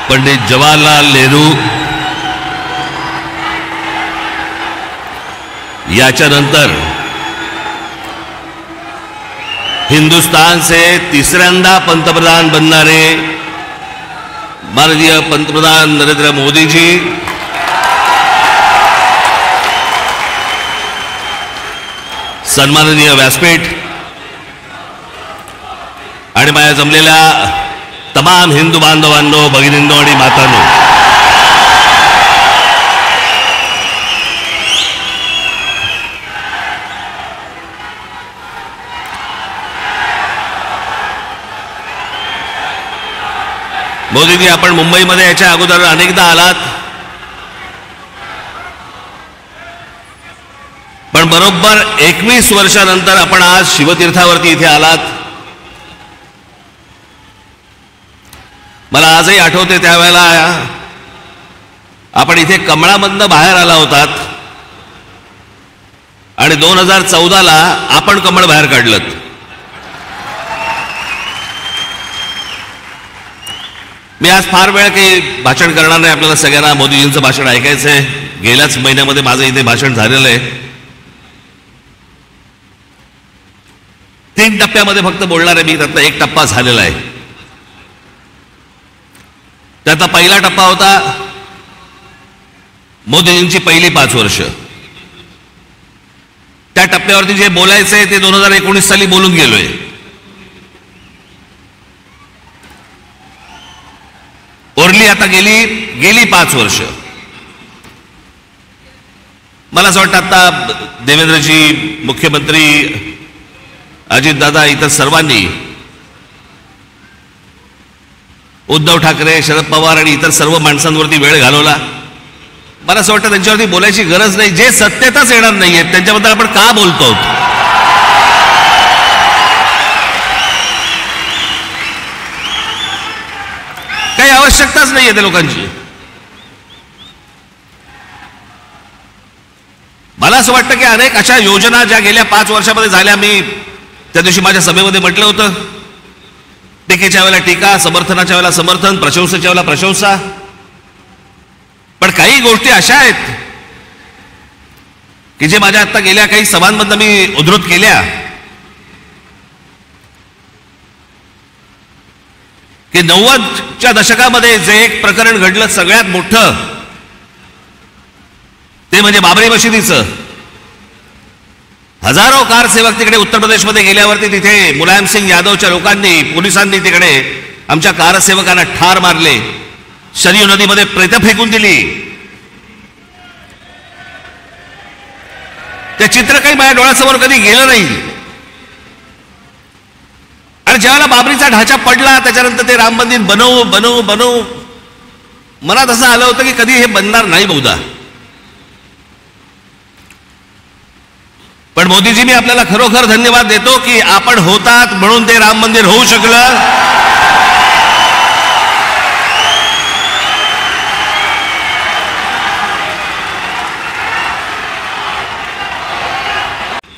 पंडित जवाहरलाल नेहरू, याच्यानंतर हिंदुस्तान से तिसऱ्यांदा पंतप्रधान बनणारे माननीय पंतप्रधान नरेंद्र मोदी जी, सन्माननीय व्यासपीठ आणि माझ्या जमलेल्या तमाम हिंदू बांधवांनो, भगिनींनो आणि मातांनो, मोदीजी, आपण मुंबईमध्ये याच्या अगोदर अनेकदा आलात, पण बरोबर 21 वर्षानंतर आपण आज शिवतीर्थावरती इथे आलात. मला आजही आठवते त्यावेळेला आपण इथे कमळामधनं बाहेर आला होतात आणि 2014ला आपण कमळ बाहेर काढलं. मी आज फार वेळ काही भाषण करणार नाही. आपल्याला सगळ्यांना मोदीजींचं भाषण ऐकायचं आहे. गेल्याच महिन्यामध्ये माझं इथे भाषण झालेलं आहे. 3 टप्प्यामध्ये फक्त बोलणार आहे मी. त्यातला 1 टप्पा झालेला आहे. त्याचा पहिला टप्पा होता मोदीजींची पहिली 5 वर्ष. त्या टप्प्यावरती जे बोलायचंय ते 2019 साली बोलून गेलोय. ओरली आता गेली 5 वर्ष. मला असं वाटतं आता देवेंद्रजी, मुख्यमंत्री अजितदादा, इतर सर्वांनी, उद्धव ठाकरे, शरद पवार आणि इतर सर्व माणसांवरती वेळ घालवला. मला असं वाटतं त्यांच्यावरती बोलायची गरज नाही. जे सत्तेतच येणार नाहीये त्यांच्याबद्दल आपण का बोलतो? काही आवश्यकताच नाहीये त्या लोकांची. मला असं वाटतं की अनेक अशा योजना ज्या गेल्या 5 वर्षामध्ये झाल्या, मी त्या दिवशी माझ्या सभेमध्ये म्हटलं होतं, टीकेच्या वेळेला टीका, समर्थनाच्या वेळेला समर्थन, प्रशंसेच्या वेळेला प्रशंसा. पण काही गोष्टी अशा आहेत की जे माझ्या आता गेल्या काही सभांमधनं मी उद्धृत केल्या की 90च्या दशकामध्ये जे एक प्रकरण घडलं सगळ्यात मोठं, ते म्हणजे बाबरी मशिदीचं. हजारो कारसेवक तिकडे उत्तर प्रदेशमध्ये गेल्यावरती तिथे मुलायम सिंग यादवच्या लोकांनी, पोलिसांनी तिकडे आमच्या कारसेवकांना ठार मारले, शरयू नदीमध्ये प्रेतं फेकून दिली. ते चित्र काही माझ्या डोळ्यासमोर कधी गेलं नाही. आणि ज्यावेळेला बाबरीचा ढाचा पडला त्याच्यानंतर ते राम मंदिर बनवू मनात असं आलं होतं की कधी हे बनणार नाही बहुधा. पण मोदीजी, मी आपल्याला खरोखर धन्यवाद देतो की आपण होतात म्हणून ते राम मंदिर होऊ शकलं.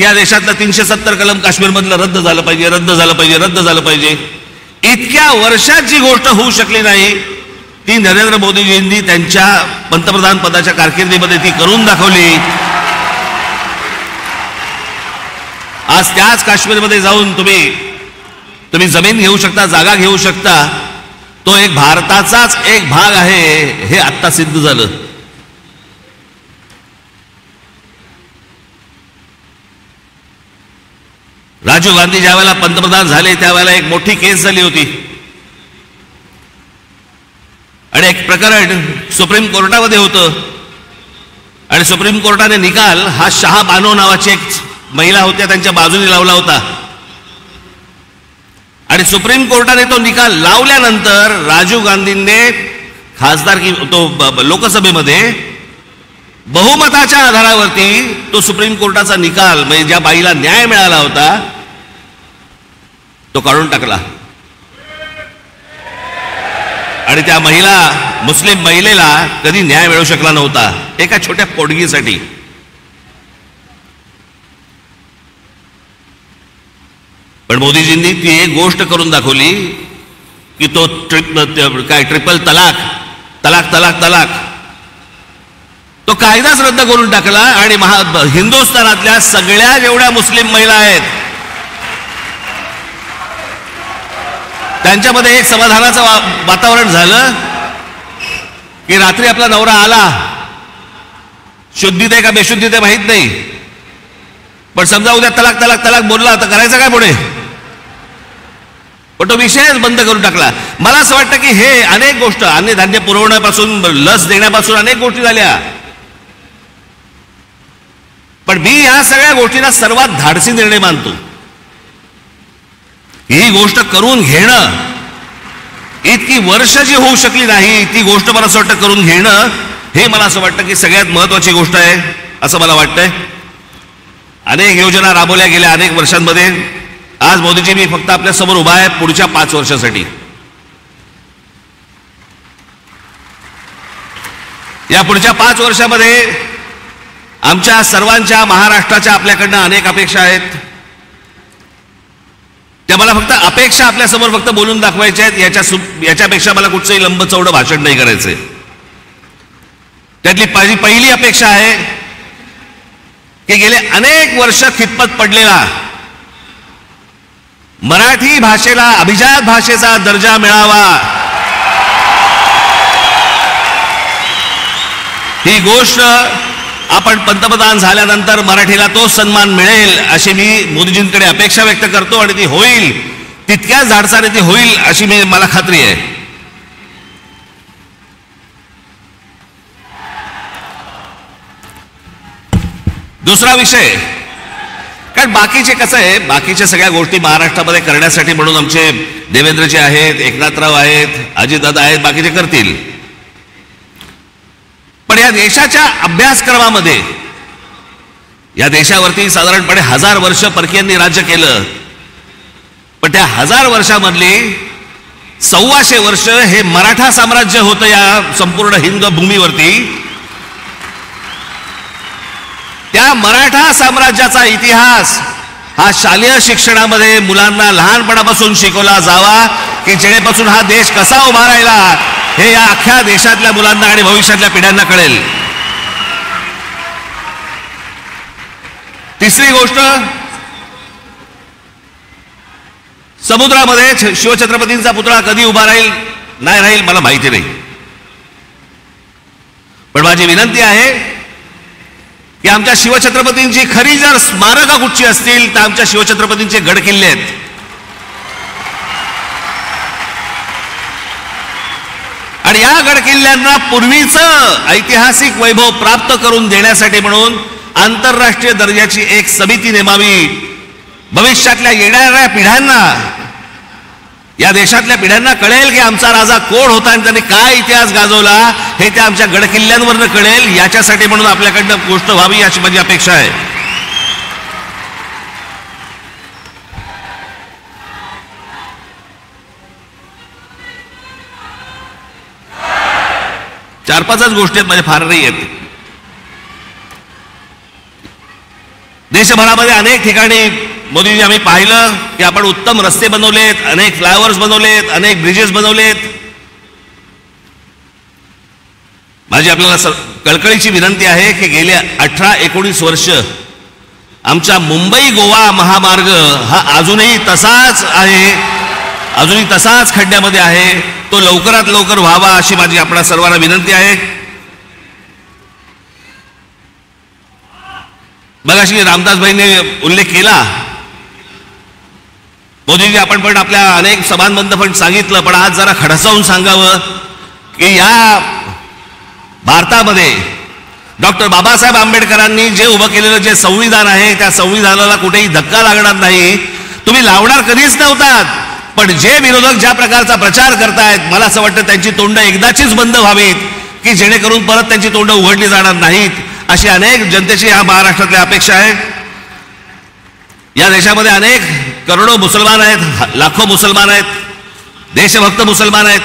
या देशातलं 370 कलम काश्मीरमधलं रद्द झालं पाहिजे. इतक्या वर्षात जी गोष्ट होऊ शकली नाही ती नरेंद्र मोदीजींनी त्यांच्या पंतप्रधान पदाच्या कारकिर्दीमध्ये ती करून दाखवली. आज त्याच काश्मीरमध्ये जाऊन तुम्ही जमीन घेऊ शकता, जागा घेऊ शकता. तो एक भारताचाच एक भाग आहे हे आत्ता सिद्ध झालं. राजीव गांधी ज्यावेळेला पंतप्रधान झाले त्यावेळेला एक मोठी केस झाली होती आणि एक प्रकरण सुप्रीम कोर्टामध्ये होतं आणि सुप्रीम कोर्टाने निकाल हा शाह बानो नावाची एक महिला होत्या त्यांच्या बाजूने लावला होता. आणि सुप्रीम कोर्टाने तो निकाल लावल्यानंतर राजीव गांधींनी खासदारकी तो लोकसभेमध्ये बहुमताच्या आधारावरती तो सुप्रीम कोर्टाचा निकाल म्हणजे ज्या बाईला न्याय मिळाला होता तो काढून टाकला. आणि त्या मुस्लिम महिलेला कधी न्याय मिळू शकला नव्हता एका छोट्या पोटगीसाठी. पण मोदीजींनी ती एक गोष्ट करून दाखवली की तो ट्रिपल तलाक तलाक तलाक तलाक तो कायदाच रद्द करून टाकला आणि हिंदुस्थानातल्या सगळ्या जेवढ्या मुस्लिम महिला आहेत त्यांच्यामध्ये एक समाधानाचं वातावरण झालं की रात्री आपला नवरा आला, शुद्धीत आहे का बेशुद्धीत आहे माहीत नाही, पण समजा उद्या तलाक तलाक तलाक बोलला तर करायचं काय पुढे? पण तो विषयच बंद करून टाकला. मला असं वाटतं की हे अनेक गोष्ट, अन्नधान्य पुरवण्यापासून लस देण्यापासून अनेक गोष्टी झाल्या, पण मी या सगळ्या गोष्टींना सर्वात धाडसी निर्णय मानतो. ही गोष्ट करून घेणं, इतकी वर्ष जी होऊ शकली नाही ती गोष्ट मला असं वाटतं करून घेणं, हे मला असं वाटतं की सगळ्यात महत्वाची गोष्ट आहे असं मला वाटतंय. अनेक योजना राबवल्या गेल्या अनेक वर्षांमध्ये. आज मोदीजी मी फक्त आपल्या समोर उभा आहे पुढच्या 5 वर्षासाठी. या पुढच्या 5 वर्षामध्ये आमच्या सर्वांच्या, महाराष्ट्राच्या आपल्याकडनं अनेक अपेक्षा आहेत. त्या मला फक्त अपेक्षा आपल्या समोर फक्त बोलून दाखवायच्या आहेत. याच्यापेक्षा मला कुठचंही लंबचौडं भाषण नाही करायचंय. त्यातली माझी पहिली अपेक्षा आहे की गेले अनेक वर्ष खितपत पडलेला मराठी भाषेला अभिजात भाषेचा दर्जा मिळावा, ही गोष्ट आपण पंतप्रधान झाल्यानंतर मराठीला तो सन्मान मिळेल अशी मी मोदीजींकडे अपेक्षा व्यक्त करतो आणि ती होईल, तितक्याच धाडसाने ती होईल अशी मला खात्री आहे. दुसरा विषय, कारण बाकीचे कसं आहे, बाकीच्या सगळ्या गोष्टी महाराष्ट्रामध्ये करण्यासाठी म्हणून आमचे देवेंद्रजी आहेत, एकनाथराव आहेत, अजितदादा आहेत, बाकीचे करतील. पण या देशाच्या अभ्यासक्रमामध्ये, या देशावरती साधारणपणे 1000 वर्ष परकीयांनी राज्य केलं, पण त्या 1000 वर्षामधली 125 वर्ष हे मराठा साम्राज्य होतं या संपूर्ण हिंद भूमीवरती. त्या मराठा साम्राज्याचा इतिहास हा शालेय शिक्षणामध्ये मुलांना लहानपणापासून शिकवला जावा की जेणेपासून हा देश कसा उभा राहिला हे या अख्ख्या देशातल्या मुलांना आणि भविष्यातल्या पिढ्यांना कळेल. तिसरी गोष्ट, समुद्रामध्ये शिवछत्रपतींचा पुतळा कधी उभा राहील नाही राहील मला माहिती नाही, पण माझी विनंती आहे की आमच्या शिवछत्रपतींची खरी जर स्मारकं कुठची असतील तर आमच्या शिवछत्रपतींचे गड किल्ले आहेत. आणि या गड किल्ल्यांना पूर्वीचं ऐतिहासिक वैभव प्राप्त करून देण्यासाठी म्हणून आंतरराष्ट्रीय दर्जाची एक समिती नेमावी. भविष्यातल्या येणाऱ्या पिढ्यांना, या देशातल्या पिढ्यांना कळेल की आमचा राजा कोण होता आणि त्यांनी काय इतिहास गाजवला हे त्या आमच्या गडकिल्ल्यांवरनं कळेल. याच्यासाठी म्हणून आपल्याकडनं गोष्ट व्हावी अशी माझी अपेक्षा आहे. चार पाचच गोष्टी आहेत, माझ्या फार नाही आहेत. देशभरामध्ये अनेक ठिकाणी मोदीजी आम्ही पाहिलं की आपण उत्तम रस्ते बनवलेत, अनेक फ्लायओव्हर्स बनवलेत, अनेक ब्रिजेस बनवलेत. माझी आपल्याला कळकळीची विनंती आहे की गेल्या 18-19 वर्ष आमचा मुंबई गोवा महामार्ग हा अजूनही तसाच आहे, अजूनही तसाच खड्ड्यामध्ये आहे. तो लवकरात लवकर व्हावा अशी माझी आपल्या सर्वांना विनंती आहे. मगाशी रामदासभाईंनी उल्लेख केला, मोदीजी आपण पण आपल्या अनेक सभांमधनं पण सांगितलं, पण आज जरा खडसावून सांगावं की या भारतामध्ये डॉक्टर बाबासाहेब आंबेडकरांनी जे उभं केलेलं जे संविधान आहे त्या संविधानाला कुठेही धक्का लागणार नाही. तुम्ही लावणार कधीच नव्हतात, पण जे विरोधक ज्या प्रकारचा प्रचार करतायत मला असं वाटतं त्यांची तोंड एकदाचीच बंद व्हावीत की जेणेकरून परत त्यांची तोंड उघडली जाणार नाहीत, अशी अनेक जनतेची या महाराष्ट्रातल्या अपेक्षा आहे. या देशामध्ये अनेक करोडो मुसलमान आहेत, लाखो मुसलमान आहेत, देशभक्त मुसलमान आहेत,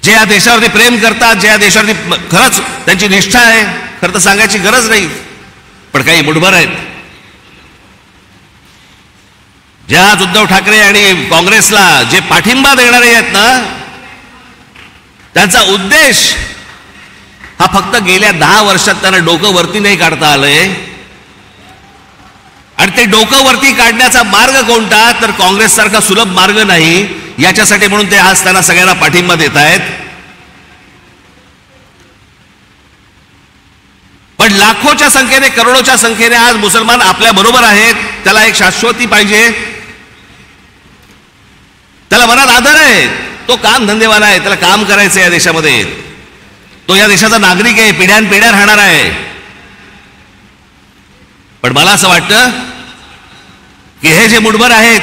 जे या देशावरती प्रेम करतात, जे या देशावरती खरंच त्यांची निष्ठा आहे. खरं तर सांगायची गरज नाही, पण काही मुठभर आहेत. जे आज उद्धव ठाकरे आणि काँग्रेसला जे पाठिंबा देणारे आहेत ना, त्यांचा उद्देश हा फक्त गेल्या 10 वर्षात त्यांना डोकं वरती नाही काढता आलंय. आणि ते डोकं वरती काढण्याचा मार्ग कोणता, तर काँग्रेस सारखा सुलभ मार्ग नाही. याच्यासाठी म्हणून ते आज त्यांना सगळ्यांना पाठिंबा देत आहेत. पण लाखोच्या संख्येने, करोडोच्या संख्येने आज मुसलमान आपल्या बरोबर आहेत. त्याला एक शाश्वती पाहिजे, त्याला मनात आदर आहे. तो काम धंदेवाला आहे, त्याला काम करायचं या देशामध्ये. तो या देशाचा नागरिक आहे, पिढ्यानपिढ्या राहणार आहे. पण मला असं वाटतं की हे जे मुठभर आहेत,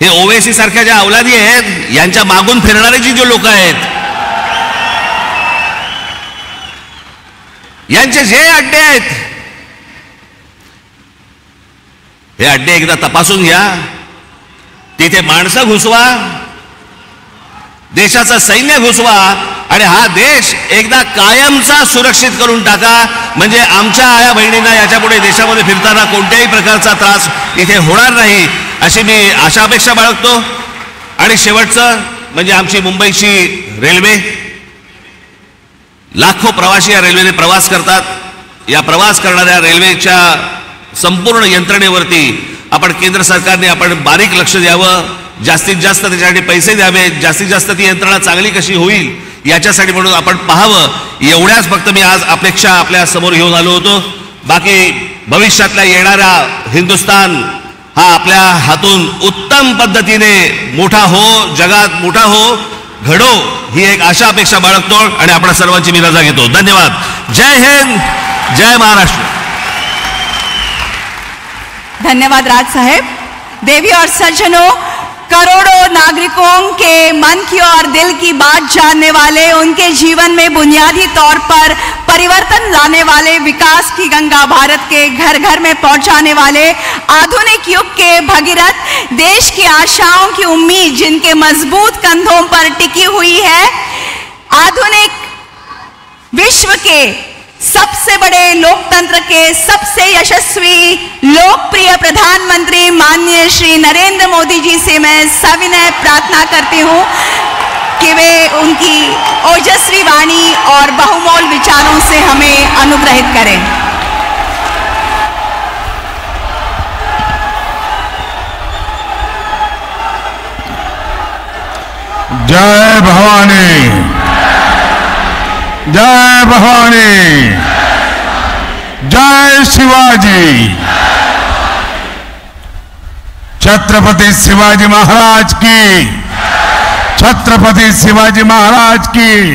हे ओवेसी सारख्या ज्या अवलादी आहेत, यांच्या मागून फिरणारे जे लोक आहेत, यांचे जे अड्डे आहेत, हे अड्डे एकदा तपासून घ्या. तिथे माणसं घुसवा, देशाचं सैन्य घुसवा आणि हा देश एकदा कायमचा सुरक्षित करून टाका. म्हणजे आमच्या आया बहिणींना याच्यापुढे देशामध्ये फिरताना कोणत्याही प्रकारचा त्रास इथे होणार नाही, अशी मी आशा अपेक्षा बाळगतो. आणि शेवटचं म्हणजे आमची मुंबईची रेल्वे. लाखो प्रवासी या रेल्वेने प्रवास करतात. या प्रवास करणाऱ्या रेल्वेच्या संपूर्ण यंत्रणेवरती आपण केंद्र सरकारने आपण बारीक लक्ष द्यावं. जास्तीत जास्त त्याच्यासाठी पैसे द्यावे. जास्तीत जास्त ती यंत्रणा चांगली कशी होईल याच्यासाठी म्हणून आपण पाहावं. एवढ्याच फक्त मी आज अपेक्षा आपल्या समोर घेऊन आलो होतो. बाकी भविष्यातल्या येणारा हिंदुस्तान हा आपल्या हातून उत्तम पद्धतीने मोठा हो, जगात मोठा हो, घडो, ही एक आशा अपेक्षा बाळगतो आणि आपण सर्वांची मी रजा घेतो. धन्यवाद. जय हिंद, जय महाराष्ट्र. धन्यवाद राज साहेब. देवी और सज्जनों, करोड़ों नागरिकों के मन की और दिल की बात जानने वाले, उनके जीवन में बुनियादी तौर पर परिवर्तन लाने वाले, विकास की गंगा भारत के घर घर में पहुंचाने वाले, आधुनिक युग के भगीरथ, देश की आशाओं की उम्मीद जिनके मजबूत कंधों पर टिकी हुई है, आधुनिक विश्व के सबसे बड़े लोकतंत्र के सबसे यशस्वी लोकप्रिय प्रधानमंत्री माननीय श्री नरेंद्र मोदी जी से मैं सविनय प्रार्थना करती हूं कि वे उनकी ओजस्वी वाणी और बहुमोल विचारों से हमें अनुग्रहित करें. जय भवानी, जय भवानी, जय शिवाजी. छत्रपति शिवाजी महाराज की, छत्रपति शिवाजी महाराज की.